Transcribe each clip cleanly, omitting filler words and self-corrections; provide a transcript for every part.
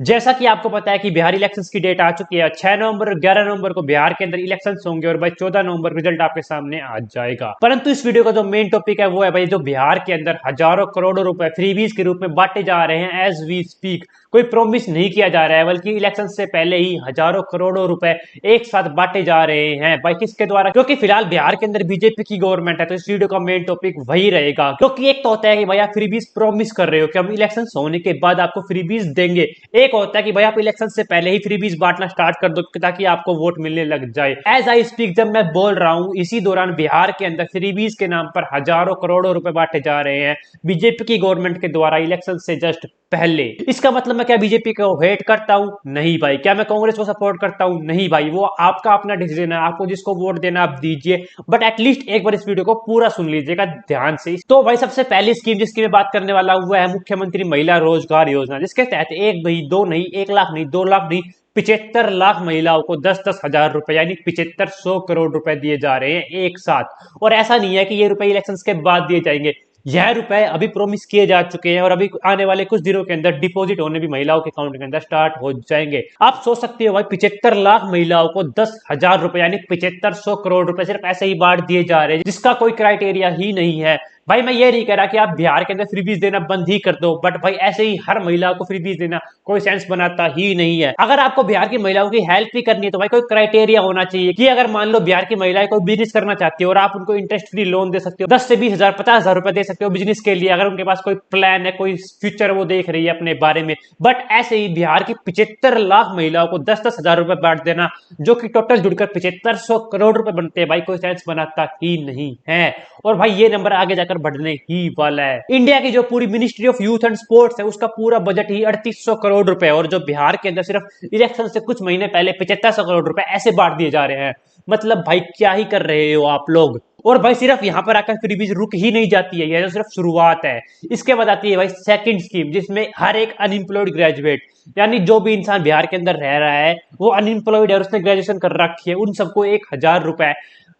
जैसा कि आपको पता है कि बिहार इलेक्शंस की डेट आ चुकी है। 6 नवंबर और 11 नवंबर को बिहार के अंदर इलेक्शंस होंगे और भाई 14 नवंबर रिजल्ट आपके सामने आ जाएगा। परंतु इस वीडियो का जो मेन टॉपिक है वो है भाई जो बिहार के अंदर हजारों करोड़ों रुपए फ्रीबीज के रूप में बांटे जा रहे हैं एज वी स्पीक। कोई प्रॉमिस नहीं किया जा रहा है बल्कि इलेक्शन से पहले ही हजारों करोड़ों रुपए एक साथ बांटे जा रहे हैं भाई किसके द्वारा, क्योंकि फिलहाल बिहार के अंदर बीजेपी की गवर्नमेंट है। तो इस वीडियो का मेन टॉपिक वही रहेगा, क्योंकि एक तो होता है कि भाई आप फ्रीबीज प्रॉमिस कर रहे हो कि हम इलेक्शन होने के बाद आपको फ्रीबीज देंगे, एक होता है कि भाई आप इलेक्शन से पहले ही फ्रीबीज बांटना स्टार्ट कर दो ताकि आपको वोट मिलने लग जाए। एज आई स्पीक जब मैं बोल रहा हूं इसी दौरान बिहार के अंदर फ्रीबीज के नाम पर हजारों करोड़ों रुपए बांटे जा रहे हैं बीजेपी की गवर्नमेंट के द्वारा इलेक्शन से जस्ट पहले। इसका मतलब मैं क्या बीजेपी को हेट करता हूं? नहीं भाई। क्या मैं कांग्रेस को सपोर्ट करता हूं? नहीं भाई। वो आपका अपना डिसीजन है, आपको जिसको वोट देना आप दीजिए, बट एटलीस्ट एक बार इस वीडियो को पूरा सुन लीजिएगा ध्यान से। तो भाई सबसे पहली स्कीम जिसकी मैं बात करने वाला हुआ है मुख्यमंत्री महिला रोजगार योजना, जिसके तहत एक नहीं दो नहीं 1 लाख नहीं 2 लाख नहीं 75 लाख महिलाओं को 10-10 हजार रुपए यानी 7500 करोड़ रुपए दिए जा रहे हैं एक साथ। और ऐसा नहीं है कि ये रुपए इलेक्शन के बाद दिए जाएंगे, यह रुपए अभी प्रोमिस किए जा चुके हैं और अभी आने वाले कुछ दिनों के अंदर डिपॉजिट होने भी महिलाओं के अकाउंट के अंदर स्टार्ट हो जाएंगे। आप सोच सकते हो भाई 75 लाख महिलाओं को 10 हजार रुपए यानी 7500 करोड़ रुपए सिर्फ ऐसे ही बांट दिए जा रहे हैं, जिसका कोई क्राइटेरिया ही नहीं है। भाई मैं ये नहीं कह रहा कि आप बिहार के अंदर फ्रीबीज देना बंद ही कर दो, बट भाई ऐसे ही हर महिला को फ्रीबीज देना कोई सेंस बनाता ही नहीं है। अगर आपको बिहार की महिलाओं की हेल्प भी करनी है तो भाई कोई क्राइटेरिया होना चाहिए कि अगर मान लो बिहार की महिलाएं कोई बिजनेस करना चाहती है और आप उनको इंटरेस्ट फ्री लोन दे सकते हो, 10 से 20 हजार 50 हजार रुपए दे सकते हो बिजनेस के लिए, अगर उनके पास कोई प्लान है, कोई फ्यूचर वो देख रही है अपने बारे में। बट ऐसे ही बिहार की 75 लाख महिलाओं को 10-10 हजार रुपए बांट देना, जो कि टोटल जुड़कर 7500 करोड़ रुपए बनते हैं, भाई कोई सेंस बनाता ही नहीं है। और भाई ये नंबर आगे जाकर बढ़ने ही वाला है। इंडिया की जो पूरी ministry of youth and sports है उसका पूरा बजट ही 3800 करोड़ रुपए है, और जो बिहार के अंदर सिर्फ इलेक्शन से कुछ महीने पहले 7500 करोड़ रुपए ऐसे बांट दिए जा रहे हैं। मतलब भाई क्या ही कर रहे हो आप लोग। और भाई सिर्फ यहां पर आकर फ्रीबीज रुक ही नहीं जाती है, यह तो सिर्फ शुरुआत है। इसके बाद आती है भाई सेकंड स्कीम, जिसमें हर एक अनएम्प्लॉयड ग्रेजुएट यानी जो भी इंसान बिहार के अंदर रह रहा है वो अनएम्प्लॉयड है और उसने ग्रेजुएशन कर रखी है, उन सबको 1000 रुपए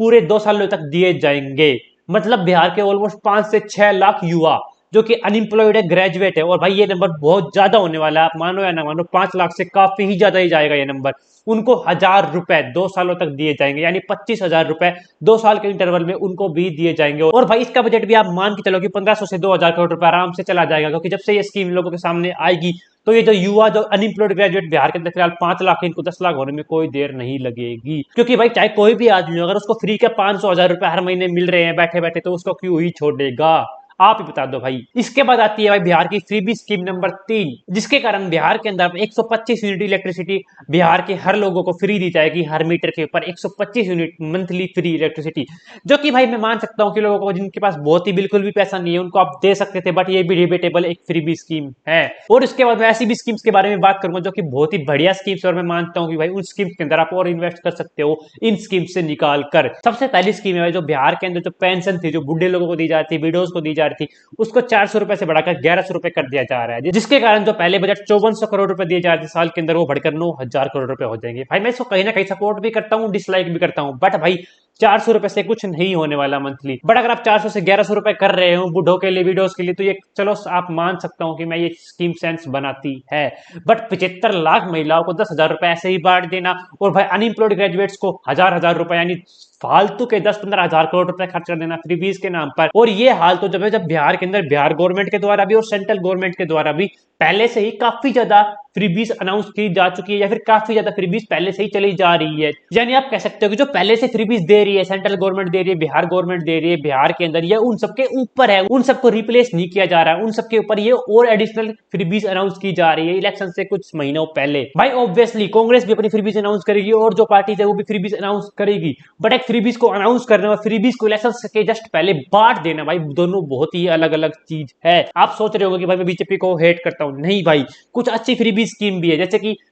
पूरे 2 सालों तक दिए जाएंगे। मतलब बिहार के ऑलमोस्ट 5 से 6 लाख युवा जो कि अनएम्प्लॉयड है, ग्रेजुएट है, और भाई ये नंबर बहुत ज्यादा होने वाला है, आप मानो या ना मानो 5 लाख से काफी ही ज्यादा ही जाएगा ये नंबर। उनको 1000 रुपए 2 सालों तक दिए जाएंगे यानी 25 हजार रुपए 2 साल के इंटरवल में उनको भी दिए जाएंगे। और भाई इसका बजट भी आप मान के चलो कि 1500 से 2000 करोड़ रुपए आराम से चला जाएगा, क्योंकि जब से ये स्कीम लोगों के सामने आएगी तो ये जो युवा जो अनएम्प्लॉयड ग्रेजुएट बिहार के अंदर फिलहाल 5 लाख है, इनको 10 लाख होने में कोई देर नहीं लगेगी। क्योंकि भाई चाहे कोई भी आदमी अगर उसको फ्री के 500 हजार रुपए हर महीने मिल रहे हैं बैठे बैठे, तो उसको क्यों ही छोड़ेगा? आप ही बता दो भाई। इसके बाद आती है भाई बिहार की फ्रीबी स्कीम नंबर 3, जिसके कारण बिहार के अंदर 125 यूनिट इलेक्ट्रिसिटी बिहार के हर लोगों को फ्री दी जाएगी। हर मीटर के ऊपर 125 यूनिट मंथली फ्री इलेक्ट्रिसिटी, जो कि भाई मैं मान सकता हूं कि लोगों को जिनके पास बहुत ही बिल्कुल भी पैसा नहीं है उनको आप दे सकते थे, बट ये भी डिबेटेबल एक फ्रीबी स्कीम है। और इसके बाद मैं ऐसी भी स्कीम्स के बारे में बात करूंगा जो कि बहुत ही बढ़िया स्कीम्स, और मैं मानता हूं कि भाई उन स्कीम्स के अंदर आप और इन्वेस्ट कर सकते हो इन स्कीम्स से निकाल कर। सबसे पहली स्कीम है जो बिहार के अंदर जो पेंशन थी, जो बुढ़े लोगों को दी जाती थी, विडोज को दी जा रही थी, उसको 400 रुपए से बढ़ाकर 1100 रुपए कर दिया जा रहा है, जिसके कारण जो पहले बजट 5400 करोड़ रुपए दिए जा रहे थे साल के अंदर, वो बढ़कर 9000 करोड़ रुपए हो जाएंगे। भाई मैं इसको कहीं ना कहीं सपोर्ट भी करता हूँ, डिसलाइक भी करता हूँ, बट भाई 400 रुपए से कुछ नहीं होने वाला मंथली। बट अगर आप 400 से 1100 रुपए कर रहे हो बुढ़ों के लिए, विडोज के लिए, तो ये चलो आप मान सकता हूं कि मैं ये स्कीम सेंस बनाती है। बट 75 लाख महिलाओं को 10 हजार रुपए ऐसे ही बांट देना, और भाई अनएम्प्लॉयड ग्रेजुएट्स को 1000 रुपए यानी फालतू के 10-15 हजार करोड़ रुपए खर्च कर देना फ्रीबीज के नाम पर। और ये हाल तो जब बिहार के अंदर बिहार गवर्नमेंट के द्वारा भी और सेंट्रल गवर्नमेंट के द्वारा भी पहले से ही काफी ज्यादा फ्रीबीज अनाउंस की जा चुकी है, या फिर काफी ज्यादा फ्रीबीज पहले से ही चली जा रही है। यानी आप कह सकते हो कि जो पहले से फ्रीबीज दे रही है, सेंट्रल गवर्नमेंट दे रही है, बिहार गवर्नमेंट दे रही है बिहार के अंदर, ये उन सबके ऊपर है, उन सबको रिप्लेस नहीं किया जा रहा है, उन सबके ऊपर ये और एडिशनल फ्रीबीज अनाउंस की जा रही है इलेक्शन से कुछ महीनों पहले। भाई ऑब्वियसली कांग्रेस भी अपनी फ्रीबीज अनाउंस करेगी और जो पार्टी है वो भी फ्रीबीज अनाउंस करेगी, बट एक फ्रीबीज को अनाउंस करने और फ्रीबीज को इलेक्शन के जस्ट पहले बांट देना, भाई दोनों बहुत ही अलग अलग चीज है। आप सोच रहे होंगे कि भाई मैं बीजेपी को हेट करता हूं, नहीं भाई, कुछ अच्छी फ्रीबी स्कीम भी है,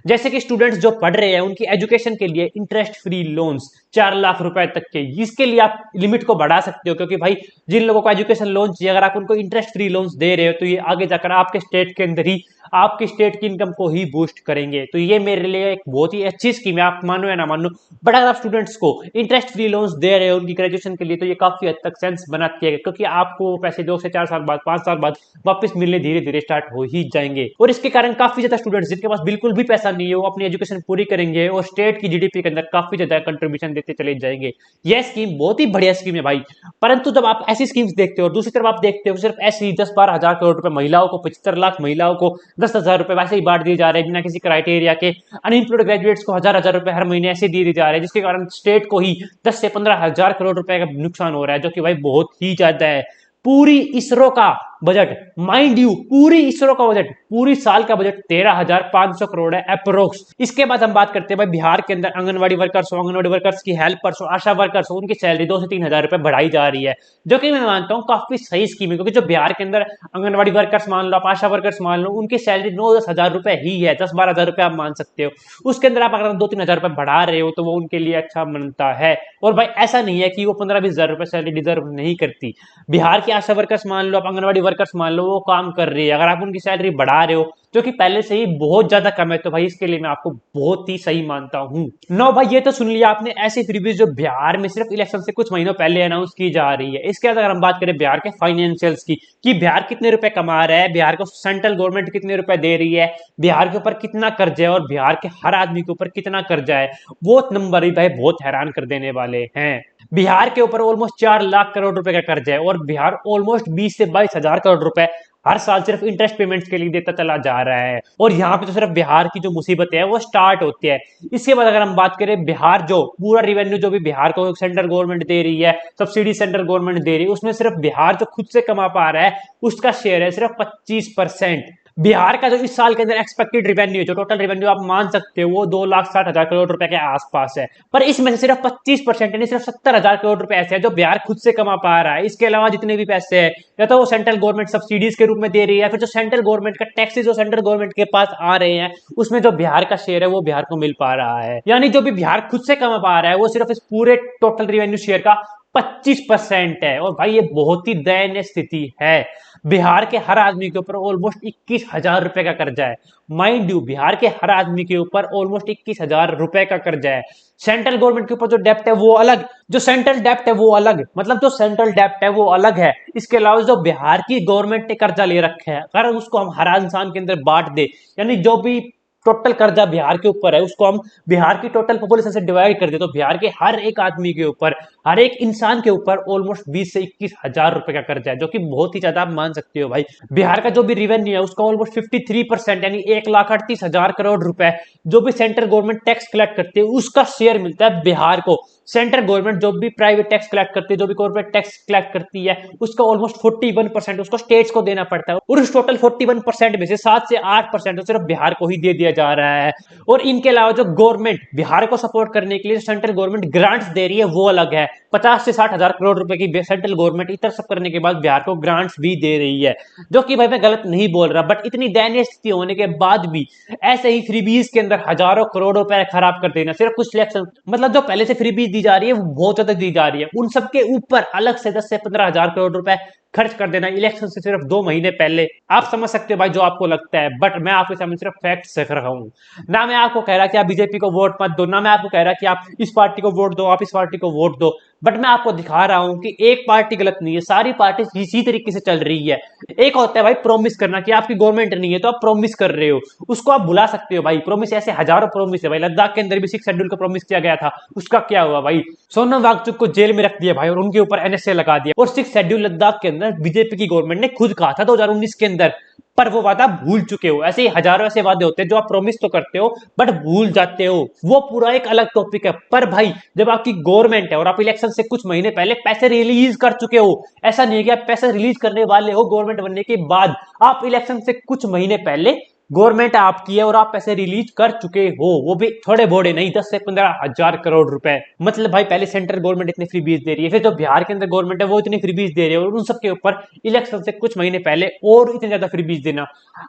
जैसे कि स्टूडेंट्स जो पढ़ रहे हैं उनकी एजुकेशन के लिए इंटरेस्ट फ्री लोन्स 4 लाख रुपए तक के, इसके लिए आप लिमिट को बढ़ा सकते हो, क्योंकि भाई जिन लोगों को एजुकेशन लोन चाहिए अगर आप उनको इंटरेस्ट फ्री लोन्स दे रहे हो तो ये आगे जाकर आपके स्टेट के अंदर ही आपकी स्टेट की इनकम को ही बूस्ट करेंगे। तो ये मेरे लिए एक बहुत ही अच्छी स्कीम है, आप मानो या ना मानो। बट अगर आप स्टूडेंट्स को इंटरेस्ट फ्री लोन्स दे रहे हो उनकी ग्रेजुएशन के लिए, तो ये काफी हद तक सेंस बनाती है, क्योंकि आपको पैसे 2 से 4 साल बाद 5 साल बाद वापस मिलने धीरे धीरे स्टार्ट हो ही जाएंगे। और इसके कारण काफी ज्यादा स्टूडेंट्स ग्रेजुएट्स जिनके पास बिल्कुल भी पैसा नहीं है, वो अपनी एजुकेशन पूरी करेंगे और स्टेट की जीडीपी के अंदर काफी ज्यादा कंट्रीब्यूशन देते चले जाएंगे। यह स्कीम बहुत ही बढ़िया स्कीम है भाई। परंतु जब आप ऐसी स्कीम्स देखते हो और दूसरी तरफ आप देखते हो सिर्फ ऐसी 10-12 हजार करोड़ रुपए महिलाओं को, 75 लाख महिलाओं को 10,000 रुपए वैसे ही बांट दिए जा रहे हैं बिना किसी क्राइटेरिया के। अनएम्प्लॉयड ग्रेजुएट्स को हजार रुपए हर महीने ऐसे दिए जा रहे हैं, जिसके कारण स्टेट को ही 10 से 15 हजार करोड़ रुपए का नुकसान हो रहा है, जो कि भाई बहुत ही ज्यादा है। पूरी इसरो का बजट, माइंड यू, पूरी इसरो का बजट, पूरी साल का बजट 13,500 करोड़ है अप्रोक्स। इसके बाद हम बात करते हैं भाई बिहार के अंदर आंगनवाड़ी वर्कर्स हो, आंगनवाड़ी वर्कर्स की हेल्पर्स हो, आशा वर्कर्स हो, उनकी सैलरी 2 से 3 हजार रुपए बढ़ाई जा रही है, जो कि मैं मानता हूँ काफी सही स्कीम है। क्योंकि जो बिहार के अंदर आंगनवाड़ी वर्कर्स मान लो, आप आशा वर्कर्स मान लो, उनकी सैलरी 9-10 हजार रुपए ही है, 10-12 हजार रुपए आप मान सकते हो। उसके अंदर आप अगर 2-3 हजार रुपए बढ़ा रहे हो तो वो उनके लिए अच्छा बनता है। और भाई ऐसा नहीं है कि वो 15-20 हजार रुपए सैलरी डिजर्व नहीं करती। बिहार की आशा वर्कर्स मान लो, आप आंगनवाड़ी वर्कर्स मान लो, वो काम कर रही है, अगर आप उनकी सैलरी बढ़ा रहे हो जो कि पहले से ही बहुत ज्यादा कम है, तो भाई इसके लिए मैं आपको बहुत ही सही मानता हूं। नो भाई, ये तो सुन लिया आपने ऐसी फ्रीबीज जो बिहार में सिर्फ इलेक्शन से कुछ महीनों पहले अनाउंस की जा रही है। इसके बाद अगर हम बात करें बिहार के फाइनेंशियल्स की, कि बिहार कितने रुपए कमा रहा है, बिहार को सेंट्रल गवर्नमेंट कितने रुपए दे रही है, बिहार के ऊपर कितना कर्जा है और बिहार के हर आदमी के ऊपर कितना कर्जा है, वो नंबर ही भाई बहुत हैरान कर देने वाले हैं। बिहार के ऊपर ऑलमोस्ट 4 लाख करोड़ रुपए का कर्जा है और बिहार ऑलमोस्ट 20 से 22 हजार करोड़ रुपए हर साल सिर्फ इंटरेस्ट पेमेंट्स के लिए देता चला जा रहा है। और यहाँ पे तो सिर्फ बिहार की जो मुसीबतें है वो स्टार्ट होती है। इसके बाद अगर हम बात करें बिहार, जो पूरा रिवेन्यू जो भी बिहार को सेंट्रल गवर्नमेंट दे रही है, सब्सिडी सेंट्रल गवर्नमेंट दे रही है, उसमें सिर्फ बिहार जो खुद से कमा पा रहा है उसका शेयर है सिर्फ 25%। बिहार का जो इस साल के अंदर एक्सपेक्टेड रेवेन्यू, जो टोटल रेवेन्यू आप मान सकते हो, वो 2,60,000 करोड़ रुपए के आसपास है। पर इसमें से सिर्फ 25% यानी सिर्फ 70,000 करोड़ रुपए ऐसे हैं जो बिहार खुद से कमा पा रहा है। इसके अलावा जितने भी पैसे हैं या तो वो सेंट्रल गवर्नमेंट सब्सिडीज के रूप में दे रही है, फिर जो सेंट्रल गवर्नमेंट का टैक्सेस जो सेंट्रल गवर्नमेंट के पास आ रहे हैं, उसमें जो बिहार का शेयर है वो बिहार को मिल पा रहा है। यानी जो भी बिहार खुद से कमा पा रहा है वो सिर्फ इस पूरे टोटल रेवेन्यू शेयर का 25% है। और भाई ये बहुत ही दयनीय स्थिति है। बिहार के हर आदमी के ऊपर ऑलमोस्ट 21,000 रुपए का कर्जा है। माइंड यू, बिहार के हर आदमी के ऊपर ऑलमोस्ट 21,000 रुपए का कर्जा है। सेंट्रल गवर्नमेंट के ऊपर जो डेप्ट है वो अलग, जो सेंट्रल डेप्ट है वो अलग, मतलब जो सेंट्रल डेप्ट है वो अलग है। इसके अलावा जो बिहार की गवर्नमेंट ने कर्जा ले रखा है, अगर उसको हम हर इंसान के अंदर बांट दे, यानी जो भी टोटल कर्जा बिहार के ऊपर है उसको हम बिहार की टोटल पॉपुलेशन से डिवाइड कर दे, तो बिहार के हर एक आदमी के ऊपर, हर एक इंसान के ऊपर ऑलमोस्ट 20 से 21,000 रुपए का कर्जा है, जो कि बहुत ही ज्यादा आप मान सकते हो भाई। बिहार का जो भी रेवेन्यू है उसका ऑलमोस्ट 53% यानी 1,38,000 करोड़ रुपए जो भी सेंट्रल गवर्नमेंट टैक्स कलेक्ट करती है उसका शेयर मिलता है बिहार को। सेंट्रल गवर्नमेंट जो भी प्राइवेट टैक्स कलेक्ट करती है, जो भी कॉर्पोरेट टैक्स कलेक्ट करती है, उसका ऑलमोस्ट 41% उसको स्टेट्स को देना पड़ता है। और उस टोटल 41% में से 7 से 8% तो सिर्फ बिहार को ही दे दिया जा रहा है। और इनके अलावा जो गवर्नमेंट बिहार को सपोर्ट करने के लिए सेंट्रल गवर्नमेंट ग्रांट्स दे रही है वो अलग है। 50 से 60 हजार करोड़ रुपए की सेंट्रल गवर्नमेंट इतना सब करने के बाद बिहार को ग्रांट्स भी दे रही है, जो कि भाई मैं गलत नहीं बोल रहा, बट इतनी दयनीय स्थिति होने के बाद भी ऐसे ही फ्रीबीज के अंदर हजारों करोड़ रुपए खराब कर देना सिर्फ कुछ सिलेक्शन, मतलब जो पहले से फ्रीबीज दी जा रही है वो बहुत ज्यादा दी जा रही है, उन सबके ऊपर अलग से 10 से 15 हजार करोड़ रुपए खर्च कर देना इलेक्शन से सिर्फ 2 महीने पहले। आप समझ सकते हो भाई जो आपको लगता है, बट मैं आपके सामने सिर्फ फैक्ट्स रख रहा हूं। ना मैं आपको कह रहा कि आप बीजेपी को वोट मत दो, ना मैं आपको कह रहा कि आप इस पार्टी को वोट दो, आप इस पार्टी को वोट दो, बट मैं आपको दिखा रहा हूं कि एक पार्टी गलत नहीं है, सारी पार्टी इसी तरीके से चल रही है। एक होता है भाई प्रॉमिस करना कि आपकी गवर्नमेंट नहीं है तो आप प्रॉमिस कर रहे हो, उसको आप भुला सकते हो भाई। प्रॉमिस ऐसे हजारों प्रॉमिस है भाई, लद्दाख के अंदर भी 6 शेड्यूल का प्रॉमिस किया गया था, उसका क्या हुआ भाई? सोनम वांगचुक को जेल में रख दिया भाई और उनके ऊपर एनएसए लगा दिया। और 6 शेड्यूल लद्दाख के अंदर बीजेपी की गवर्नमेंट ने खुद कहा था 2019 के अंदर, पर वो वादा भूल चुके हो। ऐसे ही हजारों ऐसे वादे होते हैं जो आप प्रॉमिस तो करते हो बट भूल जाते हो, वो पूरा एक अलग टॉपिक है। पर भाई जब आपकी गवर्नमेंट है और आप इलेक्शन से कुछ महीने पहले पैसे रिलीज कर चुके हो, ऐसा नहीं है कि आप पैसे रिलीज करने वाले हो गवर्नमेंट बनने के बाद, आप इलेक्शन से कुछ महीने पहले गवर्नमेंट आपकी है और आप पैसे रिलीज कर चुके हो, वो भी थोड़े बोड़े नहीं, 10 से 15 हजार करोड़ रुपए। मतलब भाई पहले सेंट्रल गवर्नमेंट इतने फ्रीबीज दे रही है, फिर जो बिहार के अंदर गवर्नमेंट है वो इतने फ्रीबीज दे रही है, और उन सबके ऊपर इलेक्शन से कुछ महीने पहले और इतने ज्यादा फ्रीबीज देना।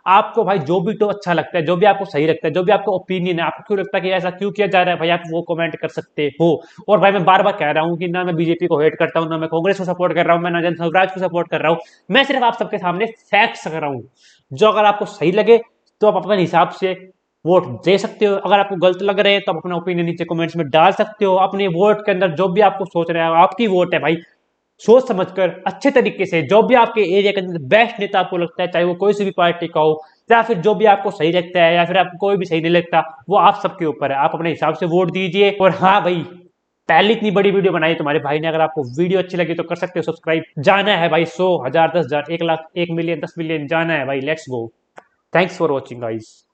आपको भाई जो भी तो अच्छा लगता है, जो भी आपको सही लगता है, जो भी आपको ओपिनियन है, आपको क्यों लगता है कि ऐसा क्यों किया जा रहा है भाई, आप वो कमेंट कर सकते हो। और भाई मैं बार बार कह रहा हूँ कि ना मैं बीजेपी को हेट करता हूँ, ना मैं कांग्रेस को सपोर्ट कर रहा हूँ, मैं ना जन स्वराज को सपोर्ट कर रहा हूँ, मैं सिर्फ आप सबके सामने फैक्ट्स कर रहा हूँ। जो अगर आपको सही लगे तो आप अपने हिसाब से वोट दे सकते हो, अगर आपको गलत लग रहे हैं तो आप अपना ओपिनियन नीचे कमेंट्स में डाल सकते हो। अपने वोट के अंदर जो भी आपको सोच रहे हैं, आपकी वोट है भाई, सोच समझकर अच्छे तरीके से जो भी आपके एरिया के अंदर बेस्ट नेता आपको लगता है, चाहे वो कोई सी भी पार्टी का हो, या फिर जो भी आपको सही लगता है, या फिर आपको कोई भी सही नहीं लगता, वो आप सबके ऊपर है। आप अपने हिसाब से वोट दीजिए। और हाँ भाई, पहली इतनी बड़ी वीडियो बनाई तुम्हारे भाई ने, अगर आपको वीडियो अच्छी लगी तो कर सकते हो सब्सक्राइब। जाना है भाई 100, 1000, 10,000, 1 लाख, 1 मिलियन, 10 मिलियन जाना है भाई। Let's go. Thanks for watching guys.